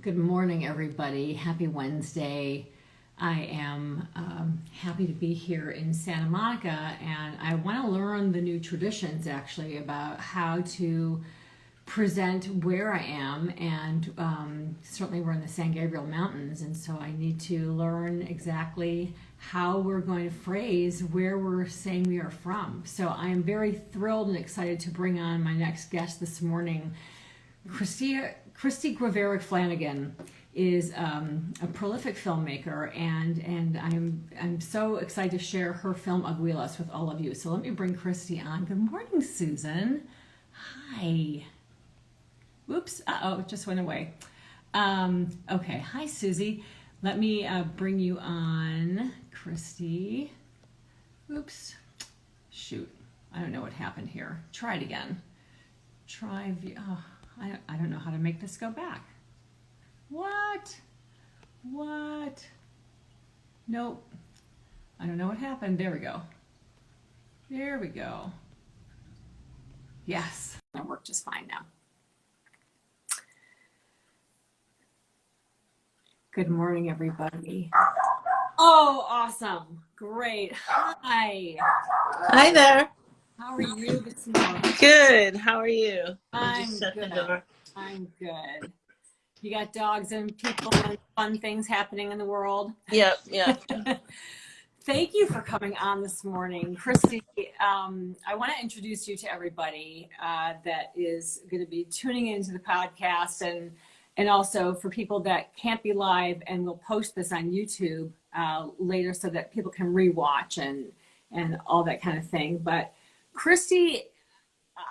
Good morning, everybody. Happy Wednesday. I am happy to be here in Santa Monica, and I want to learn the new traditions actually about how to present where I am. And certainly, we're in the San Gabriel Mountains, and so I need to learn exactly how we're going to phrase where we're saying we are from. So I am very thrilled and excited to bring on my next guest this morning. Kristy Guevara Flanagan is a prolific filmmaker, and I'm so excited to share her film Aguilas with all of you. So let me bring Kristy on. Good morning, Susan. Hi. Oops. It just went away. Okay. Hi, Susie. Let me bring you on, Kristy. Oops. Shoot. I don't know what happened here. Try it again. I don't know how to make this go back. What? Nope. I don't know what happened. There we go. Yes. That worked just fine now. Good morning, everybody. Oh, awesome. Great. Hi. Hi there. How are you this morning? Good. How are you? I'm good. I'm good. You got dogs and people and fun things happening in the world? Yep. Thank you for coming on this morning. Kristy, I want to introduce you to everybody that is going to be tuning into the podcast, and also for people that can't be live, and we'll post this on YouTube later so that people can rewatch and all that kind of thing. But Kristy,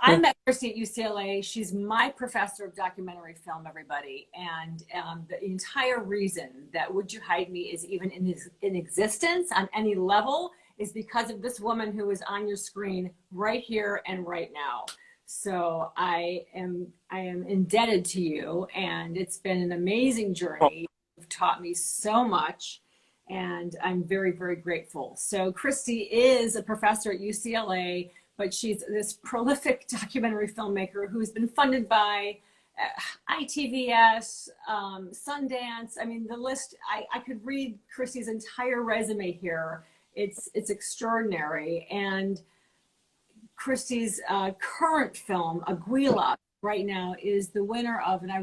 I met Kristy at UCLA. She's my professor of documentary film, everybody. And the entire reason that Would You Hide Me is even in existence on any level is because of this woman who is on your screen right here and right now. So I am indebted to you, and it's been an amazing journey. You've taught me so much, and I'm very, very grateful. So Kristy is a professor at UCLA, but she's this prolific documentary filmmaker who's been funded by ITVS, Sundance. I mean, the list, I could read Kristy's entire resume here. It's extraordinary. And Kristy's current film, Aguila, right now is the winner of, and I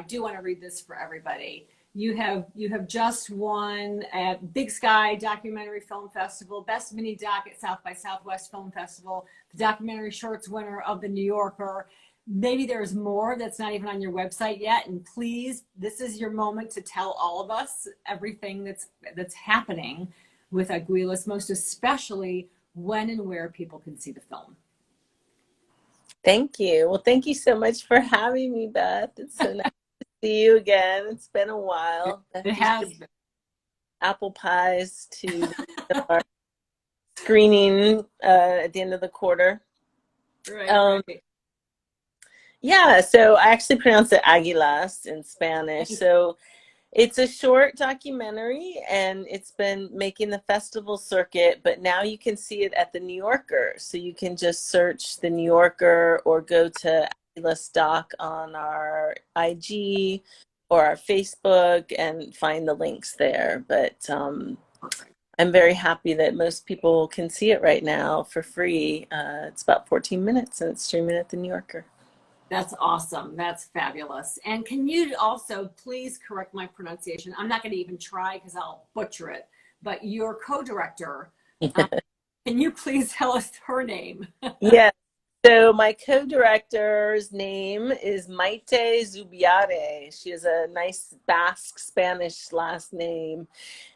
do want to read this for everybody. You have just won at Big Sky Documentary Film Festival, Best Mini Doc at South by Southwest Film Festival, the documentary shorts winner of the New Yorker. Maybe there's more that's not even on your website yet. And please, this is your moment to tell all of us everything that's happening with Aguilas, most especially when and where people can see the film. Thank you. Well, thank you so much for having me, Beth. It's so nice to see you again. It's been a while. It has been. Apple pies to our screening at the end of the quarter. Right. Yeah, so I actually pronounce it Aguilas in Spanish. So it's a short documentary, and it's been making the festival circuit, but now you can see it at the New Yorker. So you can just search the New Yorker or go to Aguilas Doc on our IG or our Facebook and find the links there. But I'm very happy that most people can see it right now for free. It's about 14 minutes, and it's streaming at the New Yorker. That's awesome. That's fabulous. And can you also please correct my pronunciation? I'm not going to even try because I'll butcher it. But your co-director, can you please tell us her name? Yes. So my co-director's name is Maite Zubiare. She has a nice Basque Spanish last name.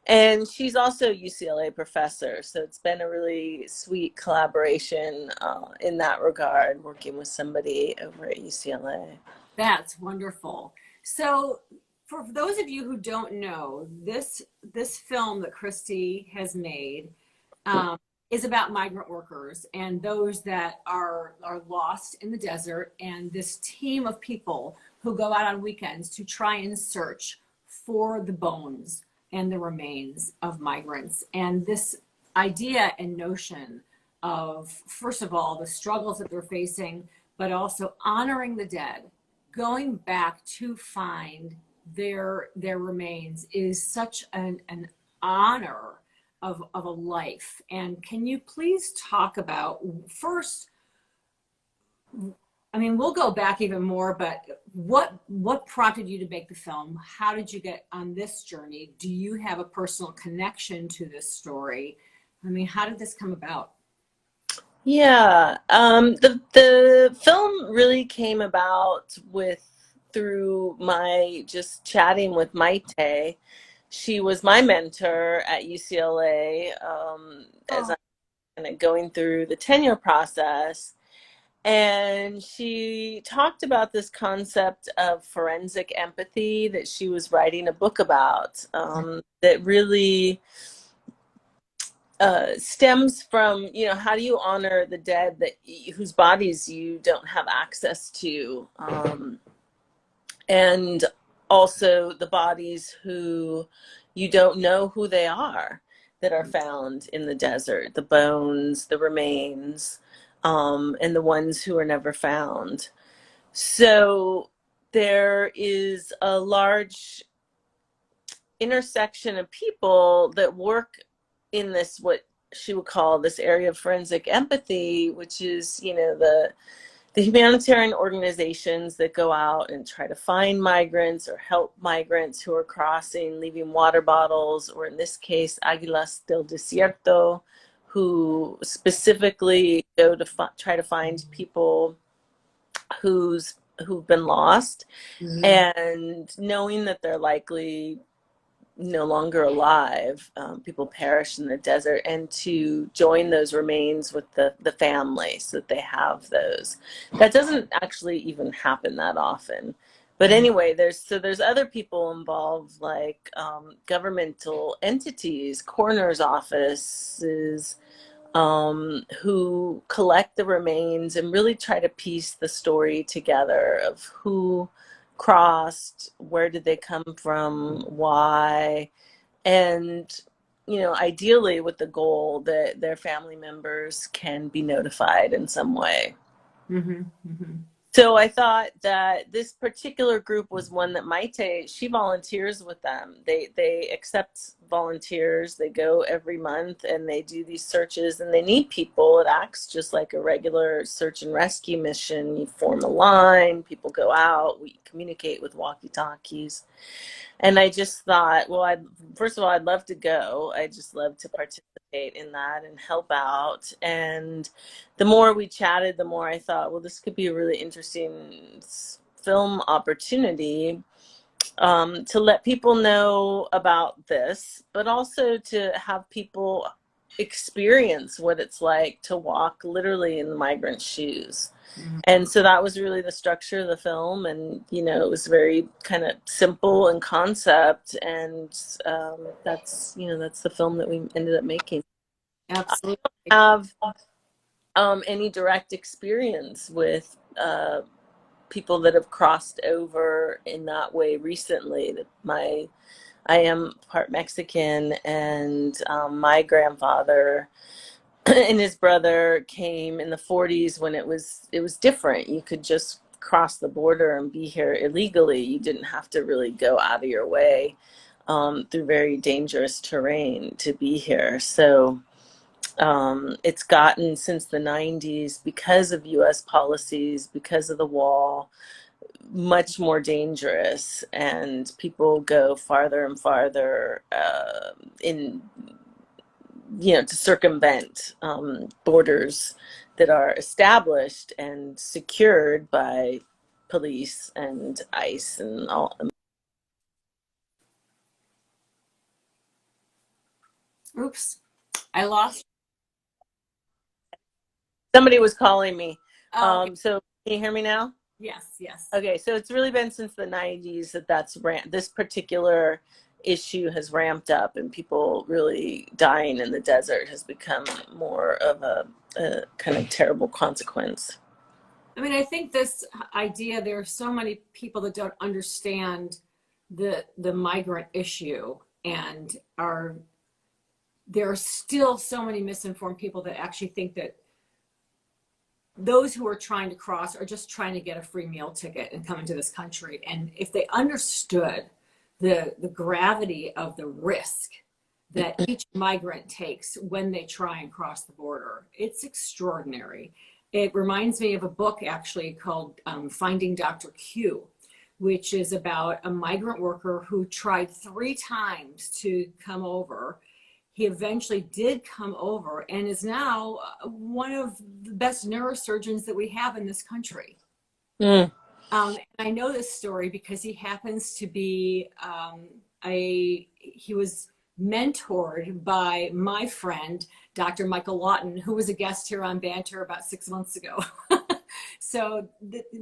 And she's also a UCLA professor. So it's been a really sweet collaboration in that regard, working with somebody over at UCLA. That's wonderful. So for those of you who don't know, this film that Kristy has made is about migrant workers and those that are lost in the desert, and this team of people who go out on weekends to try and search for the bones and the remains of migrants. And this idea and notion of, first of all, the struggles that they're facing, but also honoring the dead, going back to find their remains is such an honor of a life. And can you please talk about first, I mean, we'll go back even more, but what prompted you to make the film? How did you get on this journey? Do you have a personal connection to this story? I mean, how did this come about? Yeah, the film really came about through my just chatting with Maite. She was my mentor at UCLA, as Oh, I'm kind of going through the tenure process. And she talked about this concept of forensic empathy that she was writing a book about, that really stems from, how do you honor the dead whose bodies you don't have access to, and also the bodies who you don't know who they are, that are found in the desert, the bones, the remains, and the ones who are never found. So there is a large intersection of people that work in this, what she would call this area of forensic empathy, which is, the humanitarian organizations that go out and try to find migrants or help migrants who are crossing, leaving water bottles, or in this case, Águilas del Desierto, who specifically go to try to find people who've been lost, and knowing that they're likely no longer alive, people perish in the desert, and to join those remains with the family so that they have those. That doesn't actually even happen that often. But anyway, there's other people involved, like governmental entities, coroner's offices, who collect the remains and really try to piece the story together of who crossed, where did they come from, why, and ideally with the goal that their family members can be notified in some way. mm-hmm, mm-hmm. So I thought that this particular group was one that Maite, she volunteers with them. They accept volunteers. They go every month and they do these searches, and they need people. It acts just like a regular search and rescue mission. You form a line, people go out, we communicate with walkie-talkies. And I just thought, well, first of all, I'd love to go. I just love to participate in that and help out. And the more we chatted, the more I thought, well, this could be a really interesting film opportunity, to let people know about this, but also to have people experience what it's like to walk literally in the migrant shoes. And so that was really the structure of the film. And, it was very kind of simple in concept. And that's the film that we ended up making. Absolutely. I don't have any direct experience with people that have crossed over in that way recently. I am part Mexican, and my grandfather and his brother came in the 40s when it was different. You could just cross the border and be here illegally. You didn't have to really go out of your way through very dangerous terrain to be here. So it's gotten, since the 90s, because of U.S. policies, because of the wall, much more dangerous, and people go farther and farther to circumvent borders that are established and secured by police and ICE and all. Oops, I lost. Somebody was calling me. Oh, okay. So can you hear me now? Yes, yes. Okay, so it's really been since the 90s this particular issue has ramped up, and people really dying in the desert has become more of a kind of terrible consequence. I mean, I think this idea, there are so many people that don't understand the migrant issue, and there are still so many misinformed people that actually think that those who are trying to cross are just trying to get a free meal ticket and come into this country. And if they understood the gravity of the risk that each migrant takes when they try and cross the border. It's extraordinary. It reminds me of a book actually called Finding Dr. Q, which is about a migrant worker who tried 3 times to come over. He eventually did come over and is now one of the best neurosurgeons that we have in this country. Mm. And I know this story because he happens to be he was mentored by my friend, Dr. Michael Lawton, who was a guest here on Banter about 6 months ago. So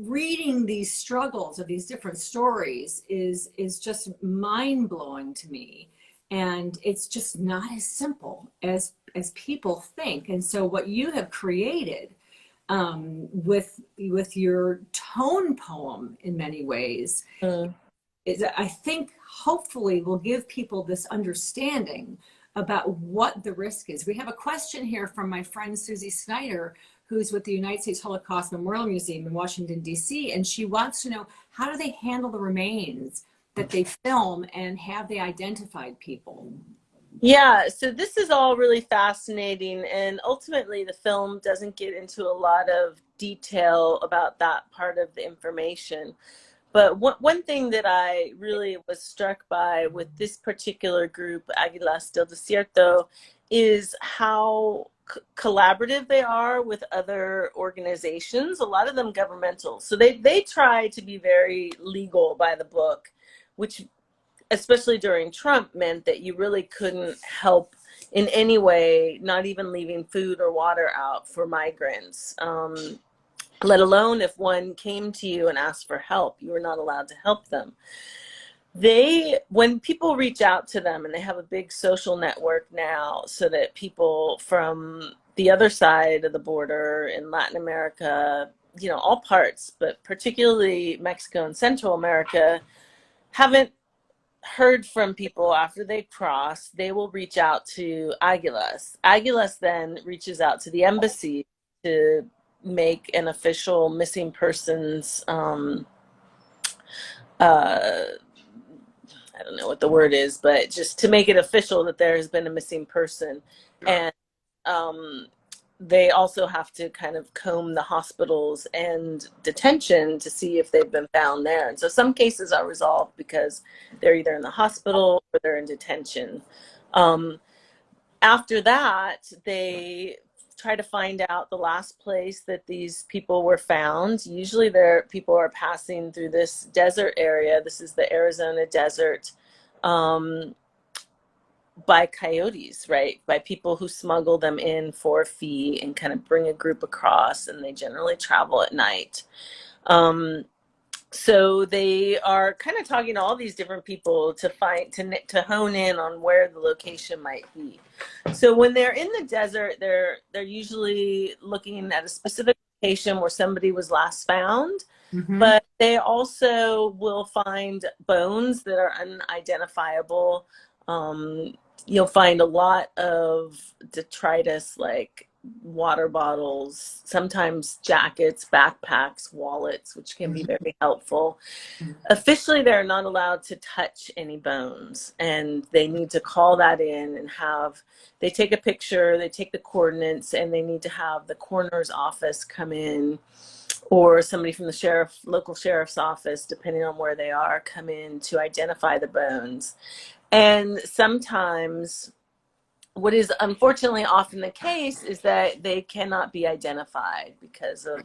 reading these struggles of these different stories is just mind blowing to me. And it's just not as simple as people think. And so what you have created with your tone poem in many ways is, I think, hopefully will give people this understanding about what the risk is. We have a question here from my friend Susie Snyder, who's with the United States Holocaust Memorial Museum in Washington, D.C., and she wants to know, how do they handle the remains that they film, and have they identified people? Yeah, so this is all really fascinating, and ultimately the film doesn't get into a lot of detail about that part of the information. But one thing that I really was struck by with this particular group, Águilas del Desierto, is how collaborative they are with other organizations, a lot of them governmental. So they try to be very legal by the book, which especially during Trump meant that you really couldn't help in any way, not even leaving food or water out for migrants. Let alone if one came to you and asked for help, you were not allowed to help them. When people reach out to them, and they have a big social network now, so that people from the other side of the border in Latin America, all parts, but particularly Mexico and Central America, haven't heard from people after they cross, they will reach out to Águilas. Águilas then reaches out to the embassy to make an official missing persons, I don't know what the word is, but just to make it official that there has been a missing person. And they also have to kind of comb the hospitals and detention to see if they've been found there. And so some cases are resolved because they're either in the hospital or they're in detention. After that, they try to find out the last place that these people were found. Usually people are passing through this desert area. This is the Arizona desert, by coyotes, right? By people who smuggle them in for a fee and kind of bring a group across, and they generally travel at night. So they are kind of talking to all these different people to hone in on where the location might be. So when they're in the desert, they're usually looking at a specific location where somebody was last found, but they also will find bones that are unidentifiable. You'll find a lot of detritus, like water bottles, sometimes jackets, backpacks, wallets, which can be very helpful. Officially, they're not allowed to touch any bones, and they need to call that in and they take a picture, they take the coordinates, and they need to have the coroner's office come in, or somebody from the local sheriff's office, depending on where they are, come in to identify the bones. And sometimes, what is unfortunately often the case, is that they cannot be identified because of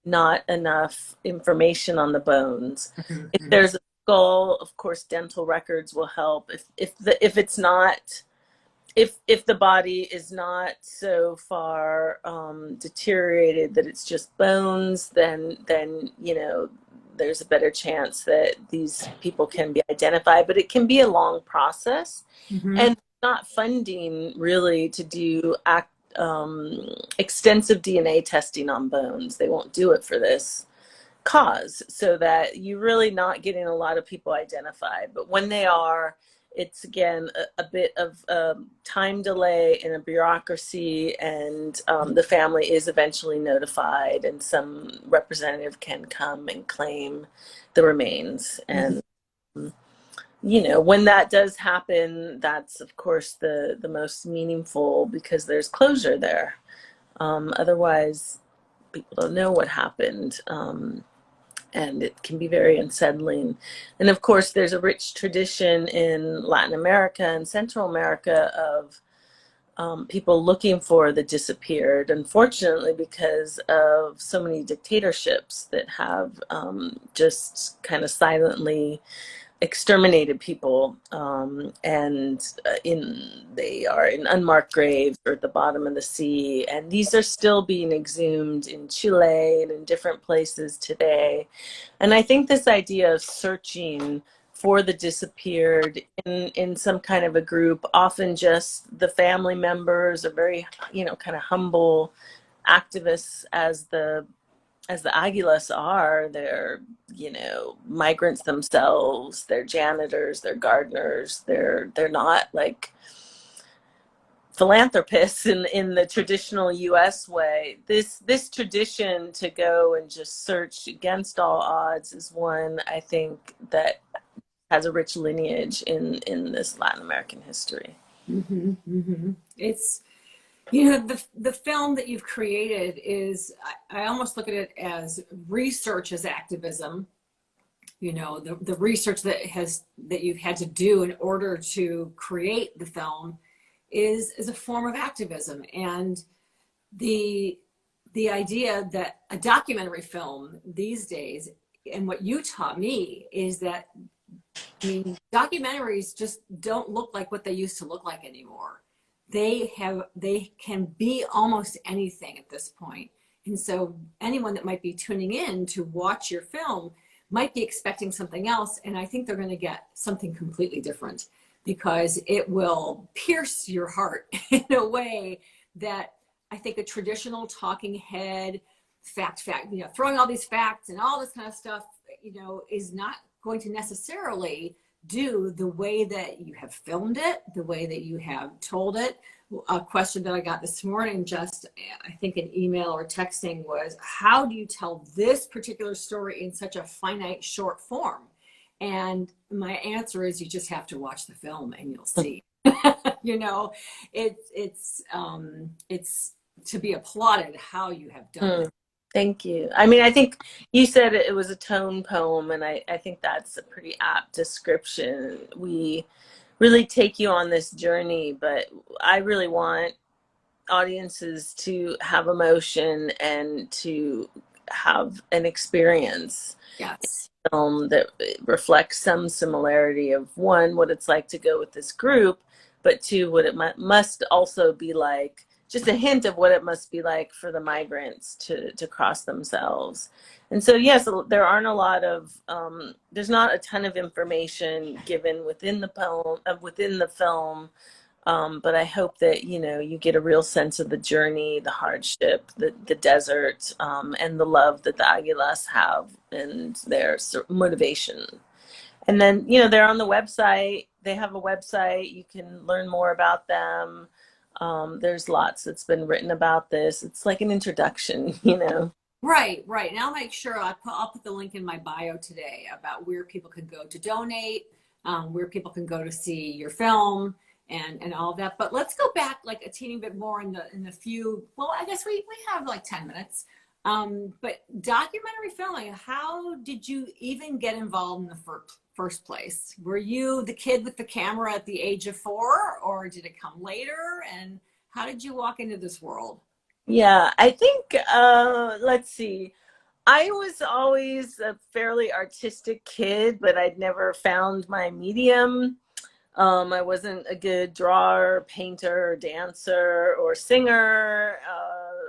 not enough information on the bones. If there's a skull, of course, dental records will help. If the body is not so far deteriorated that it's just bones, then there's a better chance that these people can be identified. But it can be a long process, and not funding really to do extensive DNA testing on bones. They won't do it for this cause, so that you're really not getting a lot of people identified. But when they are, it's again a bit of time delay and a bureaucracy, and the family is eventually notified, and some representative can come and claim the remains. And when that does happen, that's of course the most meaningful, because there's closure there. Otherwise, people don't know what happened, and it can be very unsettling. And of course, there's a rich tradition in Latin America and Central America of people looking for the disappeared, unfortunately, because of so many dictatorships that have just kind of silently exterminated people, and they are in unmarked graves or at the bottom of the sea, and these are still being exhumed in Chile and in different places today. And I think this idea of searching for the disappeared in some kind of a group, often just the family members are very, kind of humble activists, as the Aguilas are. They're, migrants themselves, they're janitors, they're gardeners, they're not like philanthropists in the traditional US way. This tradition to go and just search against all odds is one, I think, that has a rich lineage in this Latin American history. Mm-hmm, mm-hmm. It's, the film that you've created is, I almost look at it as research as activism. The research that you've had to do in order to create the film is a form of activism. And the idea that a documentary film these days, and what you taught me, is that, documentaries just don't look like what they used to look like anymore. They can be almost anything at this point. And so anyone that might be tuning in to watch your film might be expecting something else. And I think they're going to get something completely different, because it will pierce your heart in a way that I think a traditional talking head, fact, throwing all these facts and all this kind of stuff, is not going to necessarily do the way that you have filmed it, the way that you have told it. A question that I got this morning, just I think an email or texting, was, how do you tell this particular story in such a finite short form? And my answer is, you just have to watch the film and you'll see. It's to be applauded how you have done it. Thank you. I think you said it was a tone poem, and I think that's a pretty apt description. We really take you on this journey, but I really want audiences to have emotion and to have an experience. Yes. Film that reflects some similarity of, one, what it's like to go with this group, but two, what it must also be like, just a hint of what it must be like for the migrants to cross themselves. And so, yes, there aren't a lot of, there's not a ton of information given within the poem, within the film, but I hope that, you get a real sense of the journey, the hardship, the desert, and the love that the Aguilas have and their motivation. And then, they're on the website. They have a website. You can learn more about them. There's lots that's been written about this. It's like an introduction, Right. And I'll make sure I'll put the link in my bio today about where people can go to donate, where people can go to see your film, and all of that. But let's go back like a teeny bit more in the few. Well, I guess we have like 10 minutes. But documentary filming, how did you even get involved in the first place? Were you the kid with the camera at the age of 4, or did it come later? And how did you walk into this world? Yeah, I think, let's see. I was always a fairly artistic kid, but I'd never found my medium. I wasn't a good drawer, painter, dancer, or singer.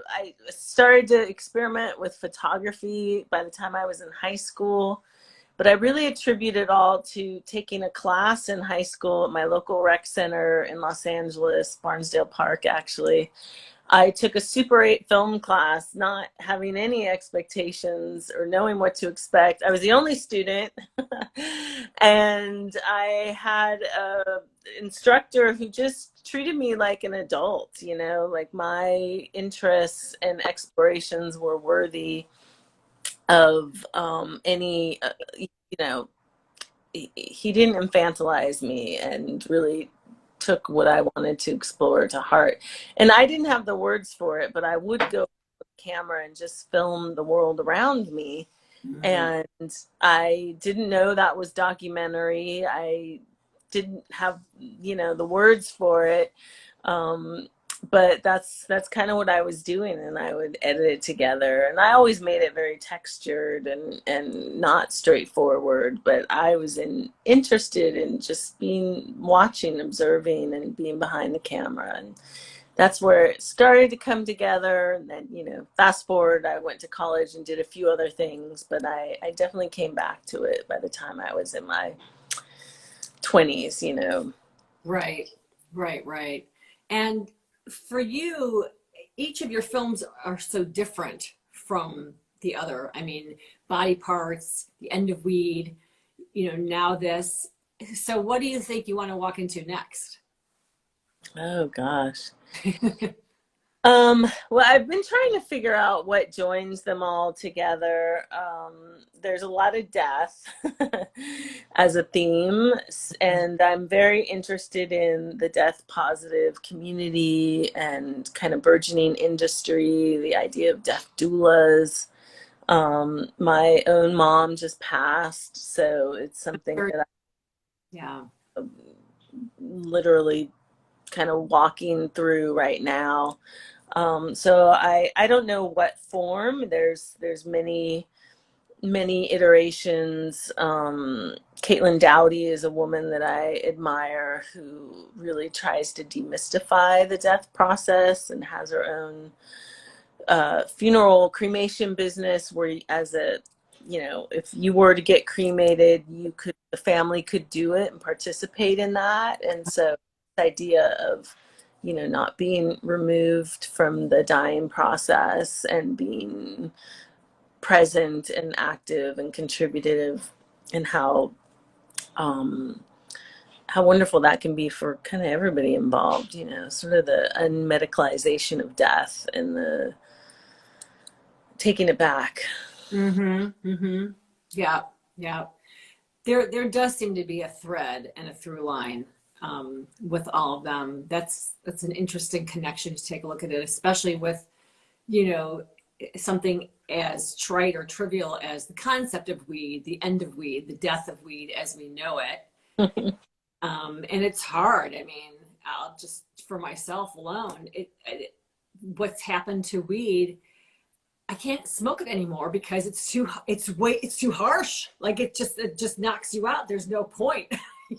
I started to experiment with photography by the time I was in high school, but I really attribute it all to taking a class in high school at my local rec center in Los Angeles, Barnsdale Park, actually. I took a Super 8 film class, not having any expectations or knowing what to expect. I was the only student, and I had an instructor who just treated me like an adult, like my interests and explorations were worthy of any, he didn't infantilize me and really took what I wanted to explore to heart. And I didn't have the words for it, but I would go with the camera and just film the world around me. Mhm. And I didn't know that was documentary. I didn't have, the words for it. Um, but that's kind of what I was doing, and I would edit it together. And I always made it very textured and not straightforward. But I was interested in just being watching, observing, and being behind the camera. And that's where it started to come together. And then, fast forward, I went to college and did a few other things, but I definitely came back to it by the time I was in my 20s. Right, right. And for you, each of your films are so different from the other. I mean, Body Parts, The End of Weed, now this. So what do you think you want to walk into next? Oh gosh. Well, I've been trying to figure out what joins them all together. There's a lot of death as a theme, and I'm very interested in the death positive community and kind of burgeoning industry, the idea of death doulas. My own mom just passed, so it's something that Yeah. I'm literally kind of walking through right now. So I don't know what form. There's many iterations. Caitlin Dowdy is a woman that I admire who really tries to demystify the death process and has her own funeral cremation business where, if you were to get cremated, the family could do it and participate in that. And so the idea of not being removed from the dying process and being present and active and contributive, and how wonderful that can be for kind of everybody involved, sort of the unmedicalization of death and the taking it back. Mm-hmm. Mm-hmm. Yeah. Yeah. There does seem to be a thread and a through line with all of them. That's an interesting connection to take a look at it, especially with you know something as trite or trivial as the concept of weed, the end of weed, the death of weed as we know it. And it's hard. I mean, I'll just for myself alone, what's happened to weed. I can't smoke it anymore because it's too harsh. Like it just knocks you out. There's no point.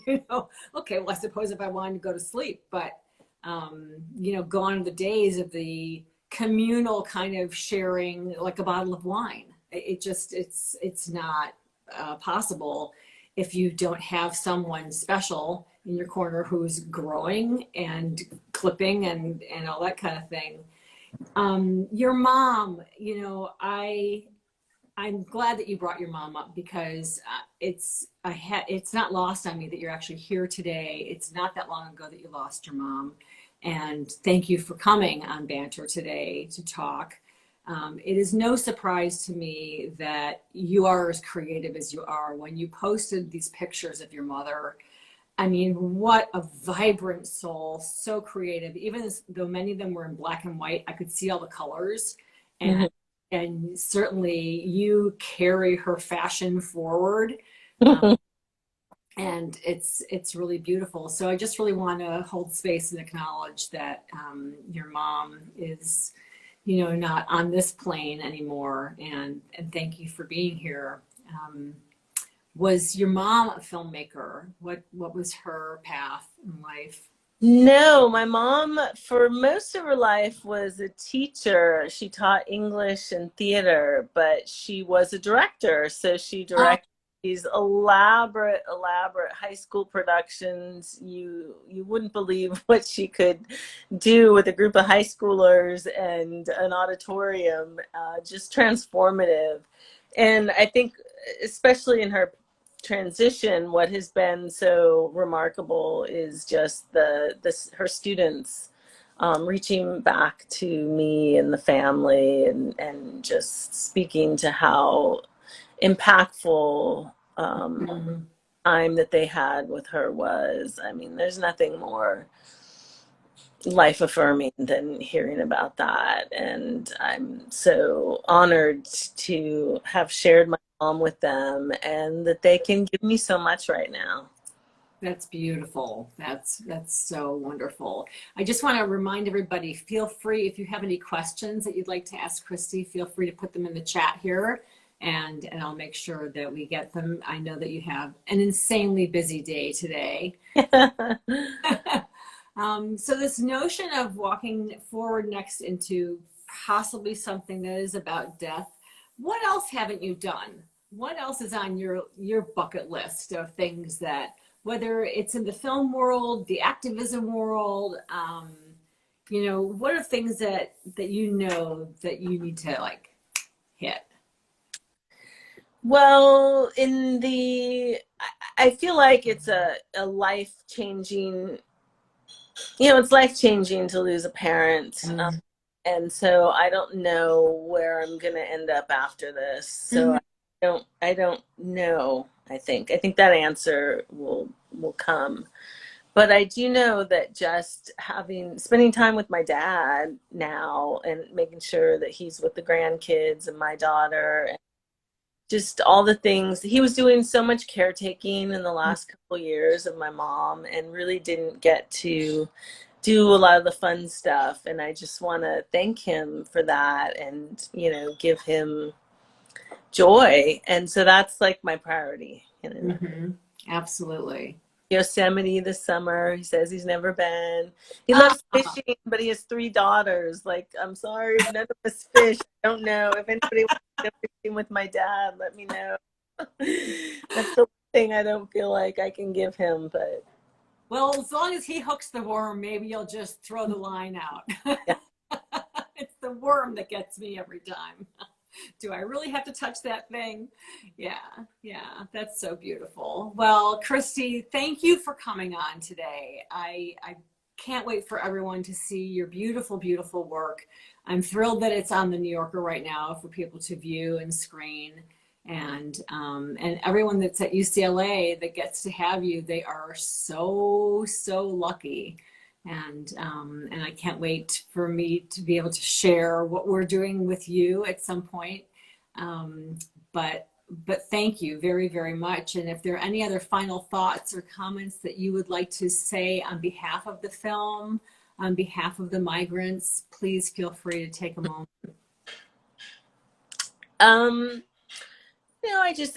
Okay, well I suppose if I wanted to go to sleep, but gone are the days of the communal kind of sharing like a bottle of wine. It's not possible if you don't have someone special in your corner who's growing and clipping and all that kind of thing. Your mom, I'm glad that you brought your mom up because it's not lost on me that you're actually here today. It's not that long ago that you lost your mom, and thank you for coming on Banter today to talk. It is no surprise to me that you are as creative as you are. When you posted these pictures of your mother, I mean, what a vibrant soul, so creative. Even though many of them were in black and white, I could see all the colors. Mhm. And certainly you carry her fashion forward. Um, and it's really beautiful. So I just really want to hold space and acknowledge that your mom is, not on this plane anymore. And thank you for being here. Was your mom a filmmaker? What was her path in life? No, my mom, for most of her life, was a teacher. She taught English and theater, but she was a director. So she Oh, directed these elaborate high school productions. You wouldn't believe what she could do with a group of high schoolers and an auditorium, just transformative. And I think, especially in her transition, what has been so remarkable is just her students reaching back to me and the family, and just speaking to how impactful mhm. time that they had with her was, I mean, there's nothing more life affirming than hearing about that. And I'm so honored to have shared my mom with them and that they can give me so much right now. That's beautiful. That's so wonderful. I just want to remind everybody, feel free if you have any questions that you'd like to ask Kristy, feel free to put them in the chat here and I'll make sure that we get them. I know that you have an insanely busy day today. So this notion of walking forward next into possibly something that is about death, what else haven't you done? What else is on your bucket list of things that, whether it's in the film world, the activism world, what are things that you know that you need to like hit? Well, I feel like it's a life-changing, it's life-changing to lose a parent. And so I don't know where I'm going to end up after this. So I don't know. I think that answer will come. But I do know that just spending time with my dad now and making sure that he's with the grandkids and my daughter and just all the things. He was doing so much caretaking in the last couple years of my mom and really didn't get to do a lot of the fun stuff. And I just want to thank him for that and, give him joy. And so that's like my priority. Absolutely. Yosemite this summer. He says he's never been. He loves fishing, but he has 3 daughters. Like, I'm sorry, none of us fish. I don't know. If anybody wants to go fishing with my dad, let me know. That's the thing I don't feel like I can give him, but. Well, as long as he hooks the worm, maybe you'll just throw the line out. Yeah. It's the worm that gets me every time. Do I really have to touch that thing? Yeah, that's so beautiful. Well, Kristy, thank you for coming on today. I can't wait for everyone to see your beautiful, beautiful work. I'm thrilled that it's on the New Yorker right now for people to view and screen. And everyone that's at UCLA that gets to have you, they are so, so lucky. And I can't wait for me to be able to share what we're doing with you at some point. But thank you very, very much. And if there are any other final thoughts or comments that you would like to say on behalf of the film, on behalf of the migrants, please feel free to take a moment.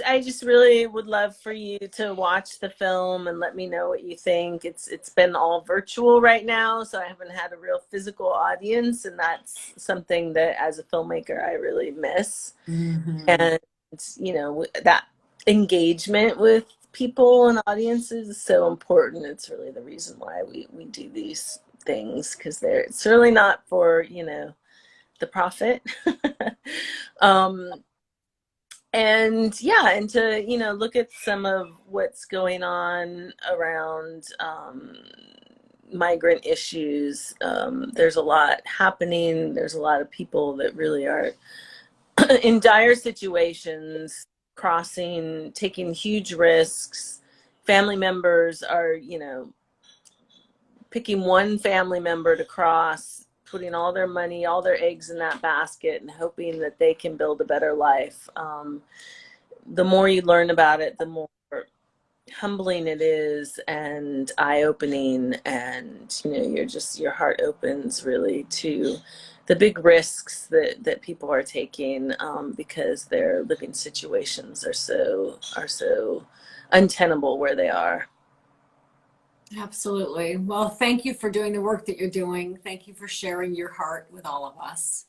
I just really would love for you to watch the film and let me know what you think. It's been all virtual right now, so I haven't had a real physical audience, and that's something that as a filmmaker I really miss. And that engagement with people and audiences is so important. It's really the reason why we do these things, because it's really not for the profit. And to look at some of what's going on around migrant issues. There's a lot happening. There's a lot of people that really are in dire situations, taking huge risks. Family members are picking one family member to cross, putting all their money, all their eggs in that basket and hoping that they can build a better life. The more you learn about it, the more humbling it is and eye-opening, and your heart opens really to the big risks that people are taking because their living situations are so untenable where they are. Absolutely. Well, thank you for doing the work that you're doing. Thank you for sharing your heart with all of us.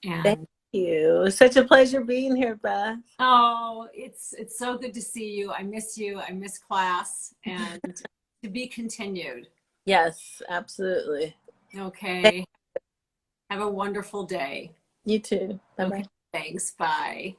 Thank you. It's such a pleasure being here, Beth. Oh, it's so good to see you. I miss you. I miss class, and to be continued. Yes, absolutely. Okay. Have a wonderful day. You too. Bye-bye. Okay. Thanks. Bye.